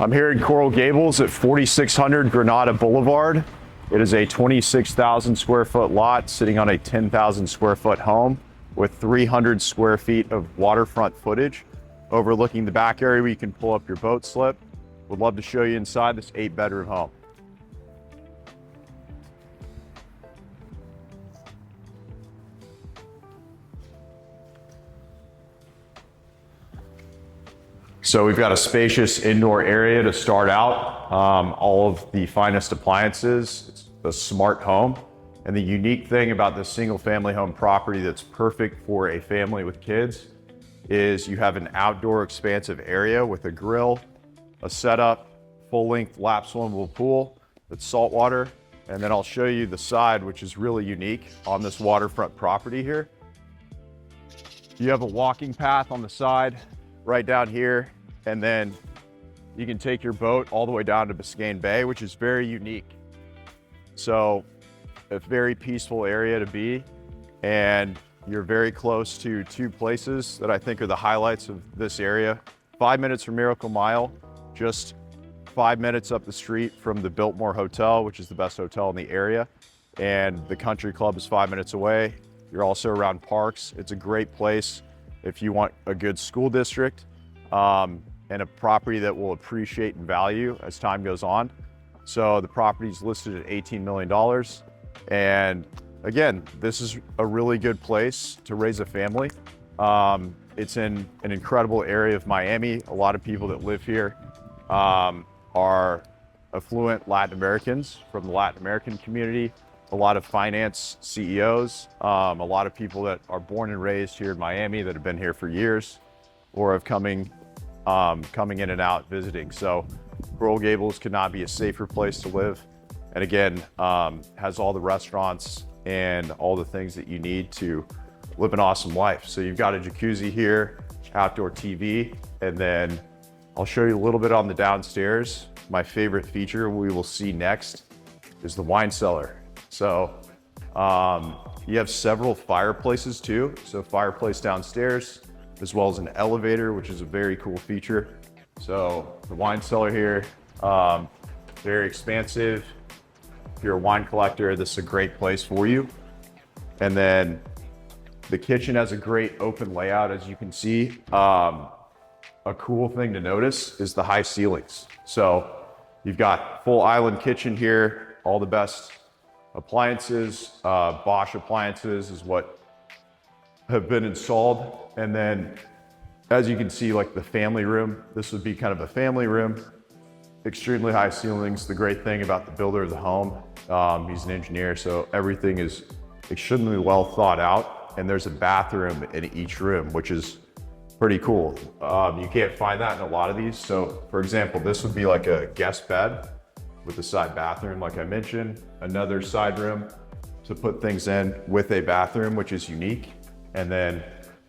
I'm here in Coral Gables at 4600 Granada Boulevard. It is a 26,000 square foot lot sitting on a 10,000 square foot home with 300 square feet of waterfront footage overlooking the back area where you can pull up your boat slip. Would love to show you inside this 8-bedroom home. So we've got a spacious indoor area to start out. All of the finest appliances. It's a smart home. And the unique thing about this single family home property that's perfect for a family with kids is you have an outdoor expansive area with a grill, a setup, full-length lap swimmable pool that's saltwater. And then I'll show you the side, which is really unique on this waterfront property here. You have a walking path on the side right down here, and then you can take your boat all the way down to Biscayne Bay, which is very unique. So a very peaceful area to be, and you're very close to two places that I think are the highlights of this area. 5 minutes from Miracle Mile, just 5 minutes up the street from the Biltmore Hotel, which is the best hotel in the area, and the country club is 5 minutes away. You're also around parks. It's a great place if you want a good school district and a property that will appreciate in value as time goes on. So the property is listed at $18 million. And again, this is a really good place to raise a family. It's in an incredible area of Miami. A lot of people that live here are affluent Latin Americans from the Latin American community, a lot of finance CEOs, a lot of people that are born and raised here in Miami that have been here for years or have coming in and out visiting. So Coral Gables could not be a safer place to live. And again, has all the restaurants and all the things that you need to live an awesome life. So you've got a jacuzzi here, outdoor TV, and then I'll show you a little bit on the downstairs. My favorite feature we will see next is the wine cellar. So you have several fireplaces too. So fireplace downstairs, as well as an elevator, which is a very cool feature. So the wine cellar here, very expansive. If you're a wine collector, this is a great place for you. And then the kitchen has a great open layout, as you can see. A cool thing to notice is the high ceilings. So you've got full island kitchen here, all the best appliances, Bosch appliances is what have been installed. And then as you can see, like the family room, this would be kind of a family room, extremely high ceilings. The great thing about the builder of the home, he's an engineer, so everything is extremely well thought out. And there's a bathroom in each room, which is pretty cool. You can't find that in a lot of these. So for example, this would be like a guest bed with a side bathroom, like I mentioned, another side room to put things in with a bathroom, which is unique. And then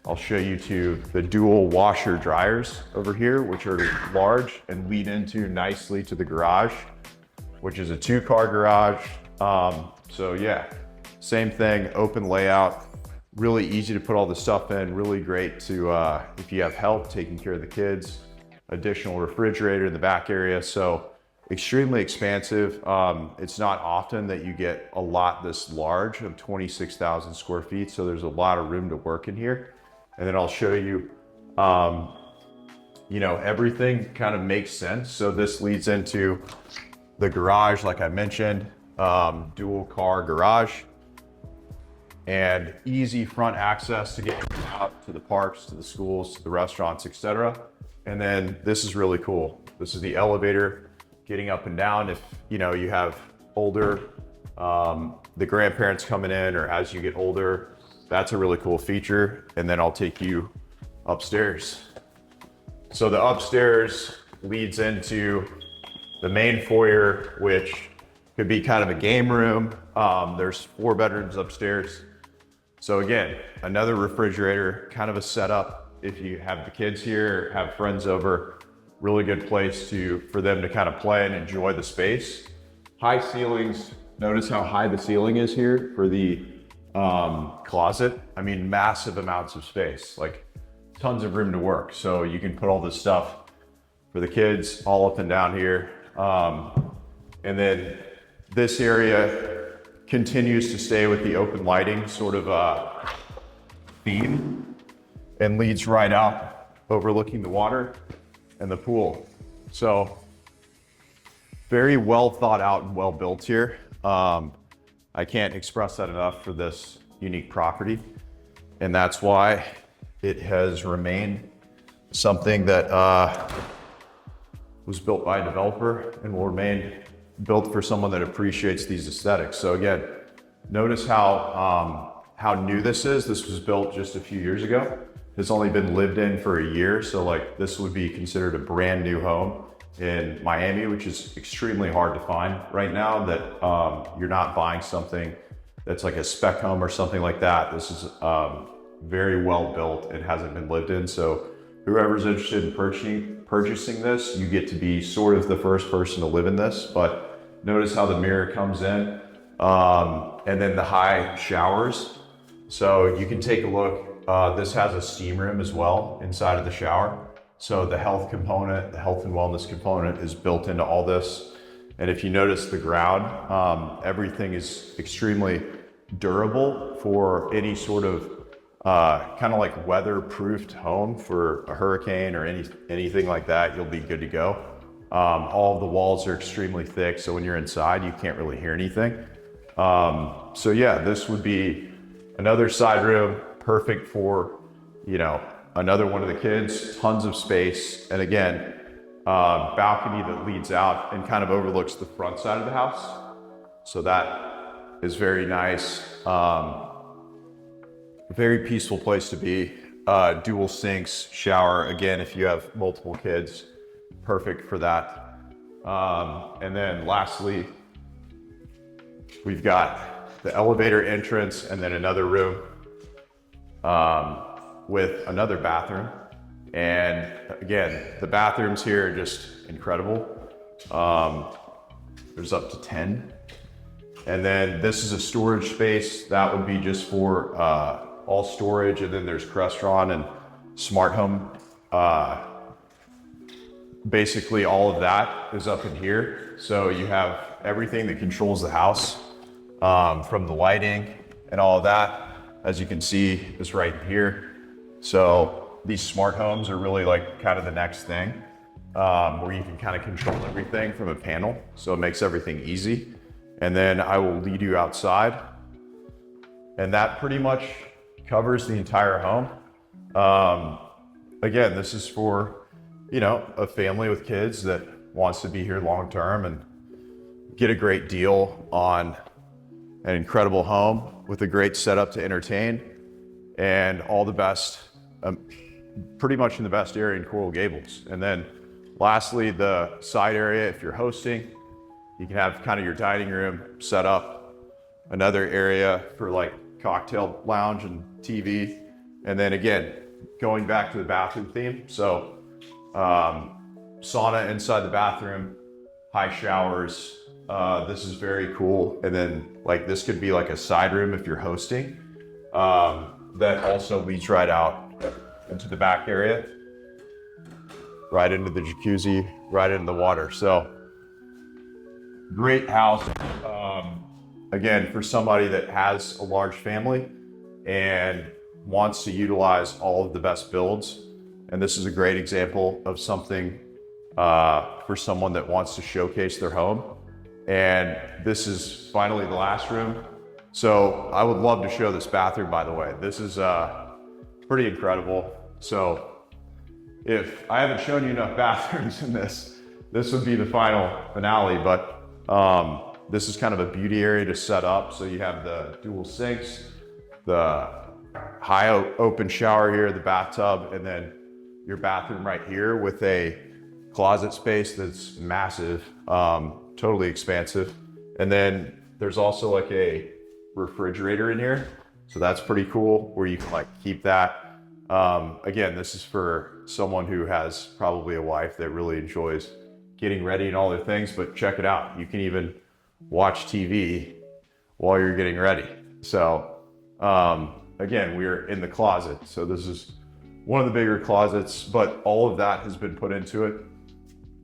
I'll show you to the dual washer dryers over here, which are large and lead into nicely to the garage, which is a 2-car garage. So yeah, same thing, open layout, really easy to put all the stuff in, really great to, if you have help taking care of the kids, additional refrigerator in the back area. So extremely expansive. It's not often that you get a lot this large of 26,000 square feet. So there's a lot of room to work in here. And then I'll show you, everything kind of makes sense. So this leads into the garage, like I mentioned, dual car garage and easy front access to get out to the parks, to the schools, to the restaurants, etc. And then this is really cool. This is the elevator getting up and down. If you have older, the grandparents coming in, or as you get older, that's a really cool feature. And then I'll take you upstairs. So the upstairs leads into the main foyer, which could be kind of a game room. There's 4 bedrooms upstairs. So again, another refrigerator, kind of a setup if you have the kids here, have friends over, really good place for them to kind of play and enjoy the space. High ceilings, notice how high the ceiling is here for the closet. I mean, massive amounts of space, like tons of room to work. So you can put all this stuff for the kids all up and down here. And then this area continues to stay with the open lighting sort of theme and leads right out overlooking the water and the pool. So very well thought out and well built here. I can't express that enough for this unique property. And that's why it has remained something that was built by a developer and will remain built for someone that appreciates these aesthetics. So again, notice how new this is. This was built just a few years ago. It's only been lived in for a year. So like this would be considered a brand new home in Miami, which is extremely hard to find right now, that you're not buying something that's like a spec home or something like that. This is very well built and hasn't been lived in. So whoever's interested in purchasing this, you get to be sort of the first person to live in this. But notice how the mirror comes in, and then the high showers. So you can take a look. This has a steam room as well inside of the shower. So the health component, the health and wellness component is built into all this. And if you notice the ground, everything is extremely durable for any sort of kind of like weather-proofed home for a hurricane or anything like that. You'll be good to go. All of the walls are extremely thick, so when you're inside, you can't really hear anything. So yeah, this would be another side room, perfect for, you know, another one of the kids, tons of space. And again, balcony that leads out and kind of overlooks the front side of the house. So that is very nice. Very peaceful place to be. Dual sinks, shower. Again, if you have multiple kids, perfect for that. And then lastly, we've got the elevator entrance and then another room with another bathroom. And again, the bathrooms here are just incredible. There's up to 10. And then this is a storage space that would be just for all storage. And then there's Crestron and smart home. Basically all of that is up in here. So you have everything that controls the house, from the lighting and all of that, as you can see, is right here. So these smart homes are really like kind of the next thing, where you can kind of control everything from a panel. So it makes everything easy. And then I will lead you outside. And that pretty much covers the entire home. Again, this is for, you know, a family with kids that wants to be here long-term and get a great deal on an incredible home with a great setup to entertain and all the best, pretty much in the best area in Coral Gables. And then lastly, the side area, if you're hosting, you can have kind of your dining room set up, another area for like cocktail lounge and TV. And then again, going back to the bathroom theme. So sauna inside the bathroom, high showers. This is very cool. And then like this could be like a side room if you're hosting. That also leads right out into the back area, right into the jacuzzi, right into the water. So great house. Again, for somebody that has a large family and wants to utilize all of the best builds. And this is a great example of something for someone that wants to showcase their home. And this is finally the last room. So I would love to show this bathroom, by the way. This is pretty incredible. So if I haven't shown you enough bathrooms in this would be the final finale, but this is kind of a beauty area to set up. So you have the dual sinks, the high open shower here, the bathtub, and then your bathroom right here with a closet space that's massive, totally expansive. And then there's also like a refrigerator in here. So that's pretty cool where you can like keep that. Again, this is for someone who has probably a wife that really enjoys getting ready and all their things, but check it out. You can even watch TV while you're getting ready. So again, we're in the closet. So this is one of the bigger closets, but all of that has been put into it.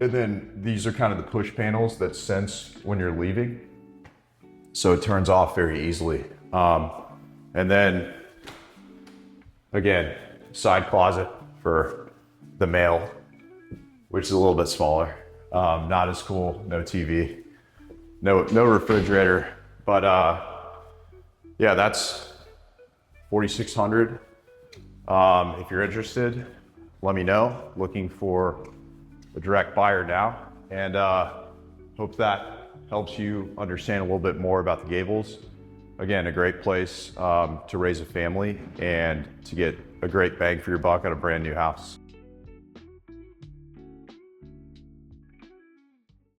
And then these are kind of the push panels that sense when you're leaving. So it turns off very easily. And then again, side closet for the male, which is a little bit smaller. Not as cool, no TV, no refrigerator, but yeah, that's 4,600. If you're interested, let me know. Looking for a direct buyer now, and hope that helps you understand a little bit more about the Gables. Again, a great place to raise a family and to get a great bang for your buck on a brand new house.